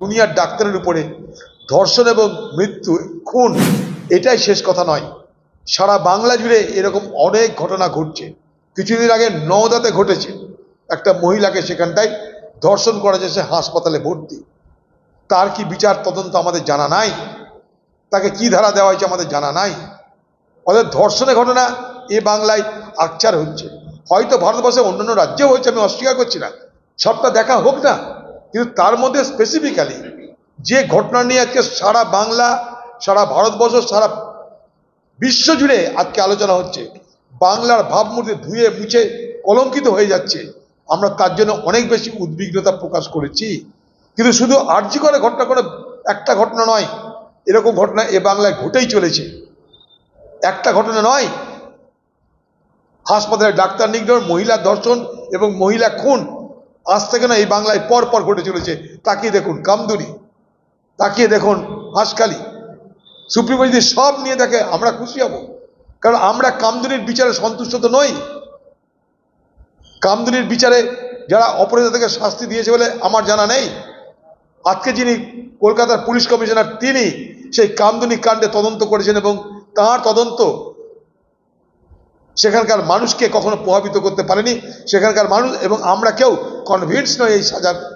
দুনিয়ার ডাক্তারের উপরে ধর্ষণ এবং মৃত্যু, খুন, এটাই শেষ কথা নয়। সারা বাংলা জুড়ে এরকম অনেক ঘটনা ঘটছে। কিছুদিন আগে নওদাতে ঘটেছে, একটা মহিলাকে সেখানটায় ধর্ষণ করা হয়েছে, সে হাসপাতালে ভর্তি। তার কি বিচার তদন্ত আমাদের জানা নাই, তাকে কি ধারা দেওয়া হয়েছে আমাদের জানা নাই। অর্থাৎ ধর্ষণের ঘটনা এ বাংলায় আকচার হচ্ছে। হয়তো ভারতবর্ষে অন্যান্য রাজ্যেও হয়েছে, আমি অস্বীকার করছি না, সবটা দেখা হোক না, কিন্তু তার মধ্যে স্পেসিফিক্যালি যে ঘটনা নিয়ে আজকে সারা বাংলা, সারা ভারতবর্ষ, সারা বিশ্ব জুড়ে আজকে আলোচনা হচ্ছে, বাংলার ভাবমূর্তি ধুয়ে মুছে কলঙ্কিত হয়ে যাচ্ছে, আমরা তার জন্য অনেক বেশি উদ্বিগ্নতা প্রকাশ করেছি। কিন্তু শুধু আরজি করে ঘটনা করে একটা ঘটনা নয়, এরকম ঘটনা এ বাংলায় ঘটেই চলেছে। একটা ঘটনা নয়, হাসপাতালে ডাক্তার নিগ্রহ, মহিলা ধর্ষণ এবং মহিলা খুন আজ থেকে না এই বাংলায় পর পর ঘটে চলেছে। তাকিয়ে দেখুন কামদুনি, তাকিয়ে দেখুন হাঁসখালি। সুপ্রিম কোর্ট যদি সব নিয়ে দেখে আমরা খুশি হব, কারণ আমরা কামদুনির বিচারে সন্তুষ্ট তো নই। কামদুনির বিচারে যারা অপরাধী থেকে শাস্তি দিয়েছে বলে আমার জানা নেই। আজকে যিনি কলকাতার পুলিশ কমিশনার, তিনি সেই কামদুনি কাণ্ডে তদন্ত করেছেন এবং তার তদন্ত সেখানকার মানুষকে কখনো প্রভাবিত করতে পারেনি। সেখানকার মানুষ এবং আমরা কেউ কনভিন্স নয় এই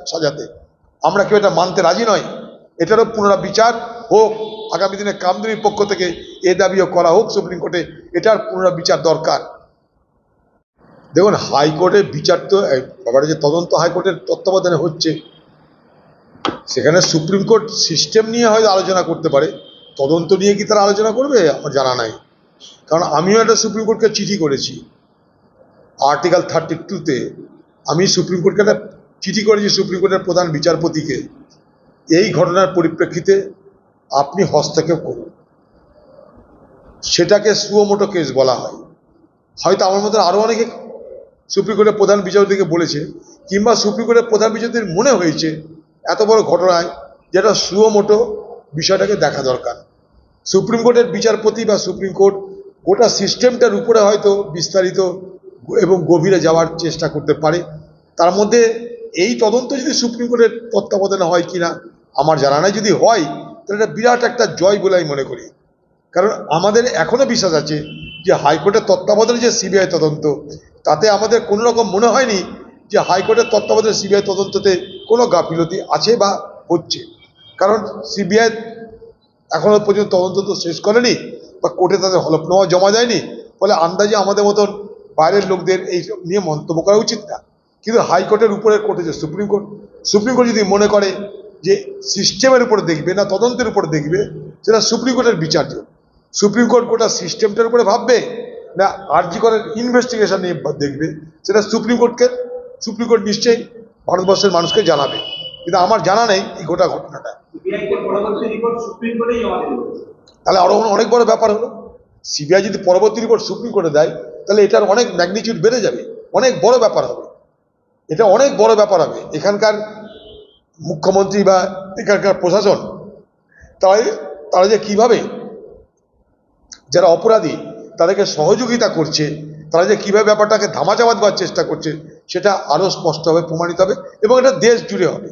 সাজাতে, আমরা কেউ এটা মানতে রাজি নয়। এটারও পুনরাবিচার হোক, আগামী দিনে কামদুনির পক্ষ থেকে এ দাবিও করা হোক সুপ্রিম কোর্টে, এটার পুনরাবিচার দরকার। দেখুন, হাইকোর্টের বিচার তো ব্যাপারে যে তদন্ত হাইকোর্টের তত্ত্বাবধানে হচ্ছে, সেখানে সুপ্রিম কোর্ট সিস্টেম নিয়ে হয়তো আলোচনা করতে পারে, তদন্ত নিয়ে কি তারা আলোচনা করবে আমার জানা নাই। কারণ আমিও একটা সুপ্রিম কোর্টকে চিঠি করেছি, আর্টিকেল 32-তে আমি সুপ্রিম কোর্টকে একটা চিঠি করেছি, সুপ্রিম কোর্টের প্রধান বিচারপতিকে, এই ঘটনার পরিপ্রেক্ষিতে আপনি হস্তক্ষেপ করুন। সেটাকে সুমোটো কেস বলা হয়। হয়তো আমার মতন আরও অনেকে সুপ্রিম কোর্টের প্রধান বিচারপতিকে বলেছে, কিংবা সুপ্রিম কোর্টের প্রধান বিচারপতির মনে হয়েছে এত বড় ঘটনায় যেটা সুমোটো বিষয়টাকে দেখা দরকার। সুপ্রিম কোর্টের বিচারপতি বা সুপ্রিম কোর্ট গোটা সিস্টেমটার উপরে হয়তো বিস্তারিত এবং গভীরে যাওয়ার চেষ্টা করতে পারে। তার মধ্যে এই তদন্ত যদি সুপ্রিম কোর্টের তত্ত্বাবধানে হয় কিনা আমার জানা নাই। যদি হয় তাহলে এটা বিরাট একটা জয় বলে আমি মনে করি। কারণ আমাদের এখনো বিশ্বাস আছে যে হাইকোর্টের তত্ত্বাবধানে যে সিবিআই তদন্ত, তাতে আমাদের কোনো রকম মনে হয়নি যে হাইকোর্টের তত্ত্বাবধানে সিবিআই তদন্ততে কোনো গাফিলতি আছে বা হচ্ছে। কারণ সিবিআই এখনো পর্যন্ত তদন্ত তো শেষ করেনি বা কোর্টে তাদের হলফনামা জমা দেয়নি, ফলে আন্দাজে আমাদের মতন বাইরের লোকদের এই নিয়ে মন্তব্য করা উচিত না। কিন্তু হাইকোর্টের উপরে কোর্টে যে সুপ্রিম কোর্ট যদি মনে করে যে সিস্টেমের উপরে দেখবে না তদন্তের উপরে দেখবে, সেটা সুপ্রিম কোর্টের বিচার্য। সুপ্রিম কোর্ট গোটা সিস্টেমটার উপরে ভাববে না আরজি করের ইনভেস্টিগেশন নিয়ে দেখবে, সেটা সুপ্রিম কোর্ট নিশ্চয়ই ভারতবর্ষের মানুষকে জানাবে। কিন্তু আমার জানা নেই এই গোটা ঘটনাটা। তাহলে আরো অনেক বড় ব্যাপার হলো। সিবিআই যদি পরবর্তী রিপোর্ট সুপ্রিম কোর্টে দেয়, তাহলে এটার অনেক ম্যাগনিটিউড বেড়ে যাবে, অনেক বড় ব্যাপার হবে, এটা অনেক বড় ব্যাপার হবে। এখানকার মুখ্যমন্ত্রী বা এখানকার প্রশাসন তারা যে কিভাবে যারা অপরাধী তাদেরকে সহযোগিতা করছে, তারা যে কিভাবে ব্যাপারটাকে ধামাচাপা দেওয়ার চেষ্টা করছে, সেটা আরো স্পষ্টভাবে প্রমাণিত হবে এবং এটা দেশ জুড়ে হবে।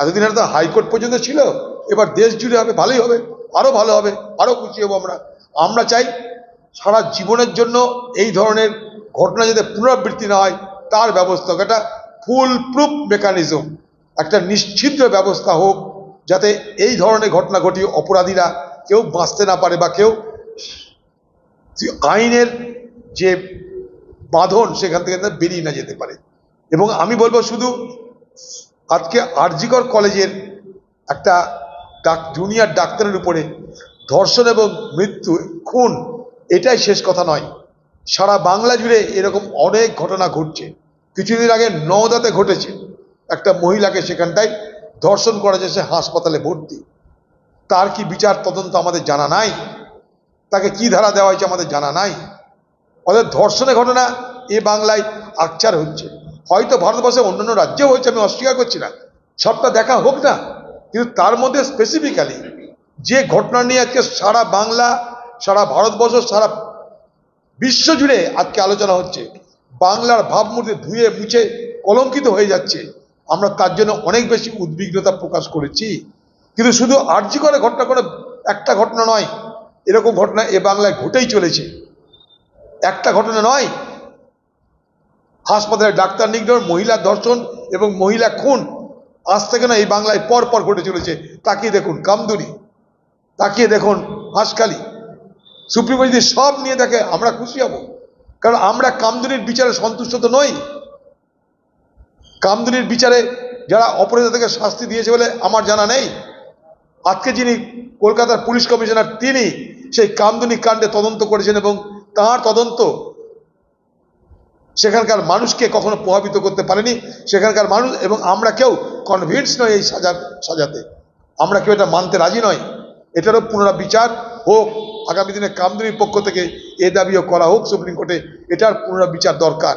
এতদিন এটা হাইকোর্ট পর্যন্ত ছিল, এবার দেশ জুড়ে হবে, ভালোই হবে, আরো ভালো হবে, আরো খুশি হবো আমরা চাই সারা জীবনের জন্য এই ধরনের ঘটনা যাতে পুনরাবৃত্তি না হয় তার ব্যবস্থা হোক, একটা ফুল প্রুফ মেকানিজম, একটা নিশ্চিদ্র ব্যবস্থা হোক, যাতে এই ধরনের ঘটনা ঘটিয়ে অপরাধীরা কেউ বাঁচতে না পারে বা কেউ আইনের যে বাঁধন সেখান থেকে বেরিয়ে না যেতে পারে। এবং আমি বলবো শুধু আজকে আরজি কর কলেজের একটা জুনিয়র ডাক্তারের উপরে ধর্ষণ এবং মৃত্যু, খুন, এটাই শেষ কথা নয়। সারা বাংলা জুড়ে এরকম অনেক ঘটনা ঘটছে। কিছুদিন আগে নওদাতে ঘটেছে, একটা মহিলাকে সেখানটায় ধর্ষণ করা হয়েছে, সে হাসপাতালে ভর্তি। তার কি বিচার তদন্ত আমাদের জানা নাই, তাকে কি ধারা দেওয়া হয়েছে আমাদের জানা নাই। অর্থাৎ ধর্ষণের ঘটনা এ বাংলায় আকচার হচ্ছে। হয়তো ভারতবর্ষে অন্যান্য রাজ্যেও হয়েছে, আমি অস্বীকার করছি না, সবটা দেখা হোক না, কিন্তু তার মধ্যে স্পেসিফিক্যালি যে ঘটনা নিয়ে আজকে সারা বাংলা, সারা ভারতবর্ষ, সারা বিশ্ব জুড়ে আজকে আলোচনা হচ্ছে, বাংলার ভাবমূর্তি ধুয়ে মুছে কলঙ্কিত হয়ে যাচ্ছে, আমরা তার জন্য অনেক বেশি উদ্বিগ্নতা প্রকাশ করেছি। কিন্তু শুধু আরজি করে ঘটনা করে একটা ঘটনা নয়, এরকম ঘটনা এ বাংলায় ঘটেই চলেছে, একটা ঘটনা নয়। হাসপাতালে ডাক্তার নিগ্রহ, মহিলা ধর্ষণ এবং মহিলা খুন আজ থেকে না এই বাংলায় পর পর ঘটে চলেছে। তাকিয়ে দেখুন কামদুনি, তাকিয়ে দেখুন হাঁসখালি। সুপ্রিম কোর্ট যদি সব নিয়ে দেখে আমরা খুশি হব, কারণ আমরা কামদুনির বিচারে সন্তুষ্ট তো নই। কামদুনির বিচারে যারা অপরাধীদেরকে শাস্তি দিয়েছে বলে আমার জানা নেই। আজকে যিনি কলকাতার পুলিশ কমিশনার তিনি সেই কামদুনি কাণ্ডে তদন্ত করেছেন এবং তাঁর তদন্ত সেখানকার মানুষকে কখনো প্রভাবিত করতে পারেনি। সেখানকার মানুষ এবং আমরা কেউ কনভিন্স নয় এই সাজাতে, আমরা কেউ এটা মানতে রাজি নয়। এটারও পুনরাবিচার হোক, আগামী দিনে কামদুনির পক্ষ থেকে এ দাবিও করা হোক সুপ্রিম কোর্টে, এটার পুনরাবিচার দরকার।